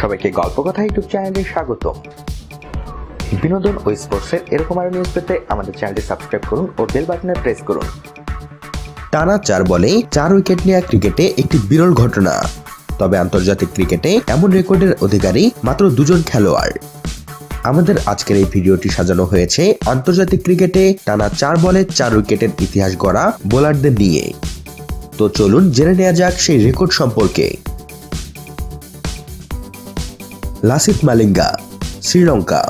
সবাইকে গল্প কথা ইউটিউব চ্যানেলে স্বাগতম। বিনোদন ও স্পোর্টসের এরকম আরো নিউজ পেতে আমাদের চ্যানেলটি সাবস্ক্রাইব করুন ও বেল বাটনে প্রেস করুন। টানা 4 বলে 4 উইকেট নেওয়া ক্রিকেটে একটি বিরল ঘটনা। তবে আন্তর্জাতিক ক্রিকেটে এমন রেকর্ডের অধিকারী মাত্র 2 জন খেলোয়াড়। আমাদের আজকের এই ভিডিওটি সাজানো হয়েছে আন্তর্জাতিক ক্রিকেটে টানা 4 বলে 4 উইকেটের ইতিহাস গড়া বোলারদের নিয়ে। তো চলুন জেনে নেওয়া যাক সেই রেকর্ড সম্পর্কে। লাসিথ মালিঙ্গা, শ্রীলঙ্কা।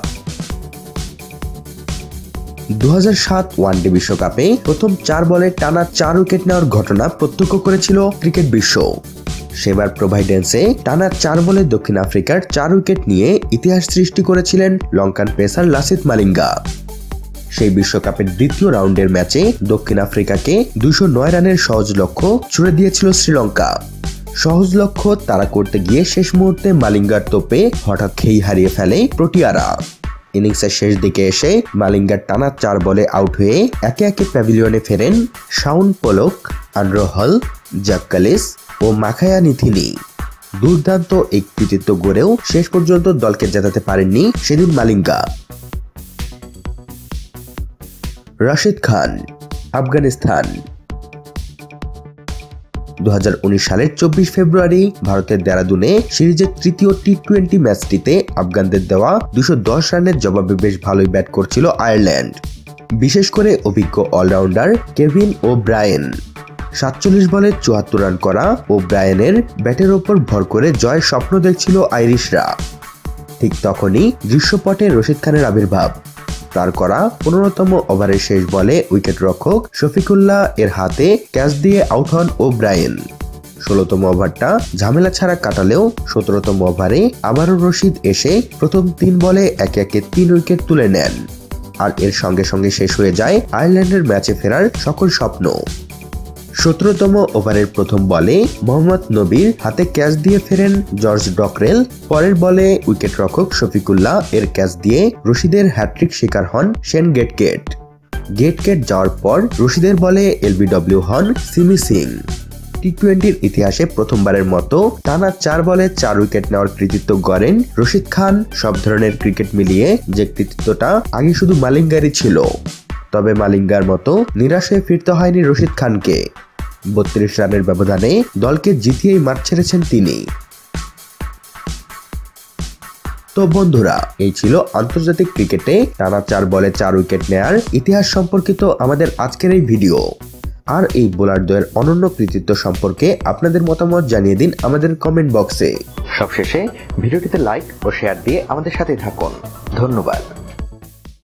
2007 ওয়ানডে বিশ্বকাপে প্রথম 4 বলে টানা 4 উইকেট নেওয়ার ঘটনা প্রত্যক্ষ করেছিল ক্রিকেট বিশ্ব। সেবার প্রোভাইডেন্সে টানা 4 বলে দক্ষিণ আফ্রিকার 4 উইকেট নিয়ে ইতিহাস সৃষ্টি করেছিলেন লঙ্কান পেসার লাসিথ মালিঙ্গা। সেই বিশ্বকাপের দ্বিতীয় রাউন্ডের ম্যাচে দক্ষিণ আফ্রিকাকে 209 রানের সহজ লক্ষ্য ছুড়ে দিয়েছিল শ্রীলঙ্কা। সহজ লক্ষ্য তাড়া করতে গিয়ে শেষ মুহূর্তে মালিঙ্গার তোপে হঠাৎ খেই হারিয়ে ফেলে প্রোটিয়ারা। ইনিংসের শেষ দিকে এসে মালিঙ্গার টানা 4 বলে আউট হয়ে একে একে প্যাভিলিয়নে ফেরেন শাউন পোলক, আন্ড্রু হল, জ্যাক কালিস ও মাখায়া নিথিনি। দুর্দান্ত এক কৃতিত্ব গড়েও শেষ পর্যন্ত দলকে জেতাতে পারেননি সেদিন মালিঙ্গা। রাশিদ খান, আফগানিস্তান। 2019 সালের 24 ফেব্রুয়ারি ভারতের দেরাদুনে সিরিজের তৃতীয় টি-20 ম্যাচটিতে আফগানদের দেওয়া 210 রানের জবাবে বেশ ভালোই ব্যাট করছিল আয়ারল্যান্ড। বিশেষ করে অভিজ্ঞ অলরাউন্ডার কেভিন ও ব্রায়েন। 47 বলে 74 রান করা ও ব্রায়েনের ব্যাটের ওপর ভর করে জয়ের স্বপ্ন দেখছিল আইরিশরা। ঠিক তখনই দৃশ্যপটে রশিদ খানের আবির্ভাব। তার করা 15তম ওভারের শেষ বলে উইকেট রক্ষক শফিকুল্লাহ এর হাতে ক্যাচ দিয়ে আউট হন ও ব্রায়েন। 16তম ওভারটা ঝামেলা ছাড়া কাটালেও 17তম ওভারে আবারও রশিদ এসে প্রথম 3 বলে একে একে 3 উইকেট তুলে নেন। আর এর সঙ্গে সঙ্গে শেষ হয়ে যায় আয়ারল্যান্ডের ম্যাচে ফেরার সকল স্বপ্ন। 17তম ওভারের প্রথম বলে মোহাম্মদ নবীর হাতে ক্যাচ দিয়ে ফেরেন জর্জ ডকরেল। পরের বলে উইকেট রক্ষক শফিকুল্লাহ এর ক্যাচ দিয়ে রশিদের হ্যাট্রিক শিকার হন শেন গেটকেট। গেটকেট যাওয়ার পর রশিদের বলে এলবিডব্লিউ হন সিমি সিং। টি-20-র ইতিহাসে প্রথমবারের মতো টানা 4 বলে 4 উইকেট নেওয়ার কৃতিত্ব গড়েন রশিদ খান। সব ধরনের ক্রিকেট মিলিয়ে যে কৃতিত্বটা আগে শুধু মালিঙ্গারই ছিল। তবে মালিঙ্গার মতো নিরাশ হয়ে ফিরতে হয়নি রশিদ খানকে। 32 রানের ব্যবধানে দলকে জিতিয়েই মাঠ ছেড়েছেন তিনি। তো বন্ধুরা, এই ছিল আন্তর্জাতিক ক্রিকেটে টানা 4 বলে 4 উইকেট নেয়ার ইতিহাস সম্পর্কিত আমাদের আজকের এই ভিডিও। আর এই বোলারদ্বয়ের অনন্য কৃতিত্ব সম্পর্কে আপনাদের মতামত জানিয়ে দিন আমাদের কমেন্ট বক্সে। সবশেষে ভিডিওটিতে লাইক ও শেয়ার দিয়ে আমাদের সাথে থাকুন। ধন্যবাদ।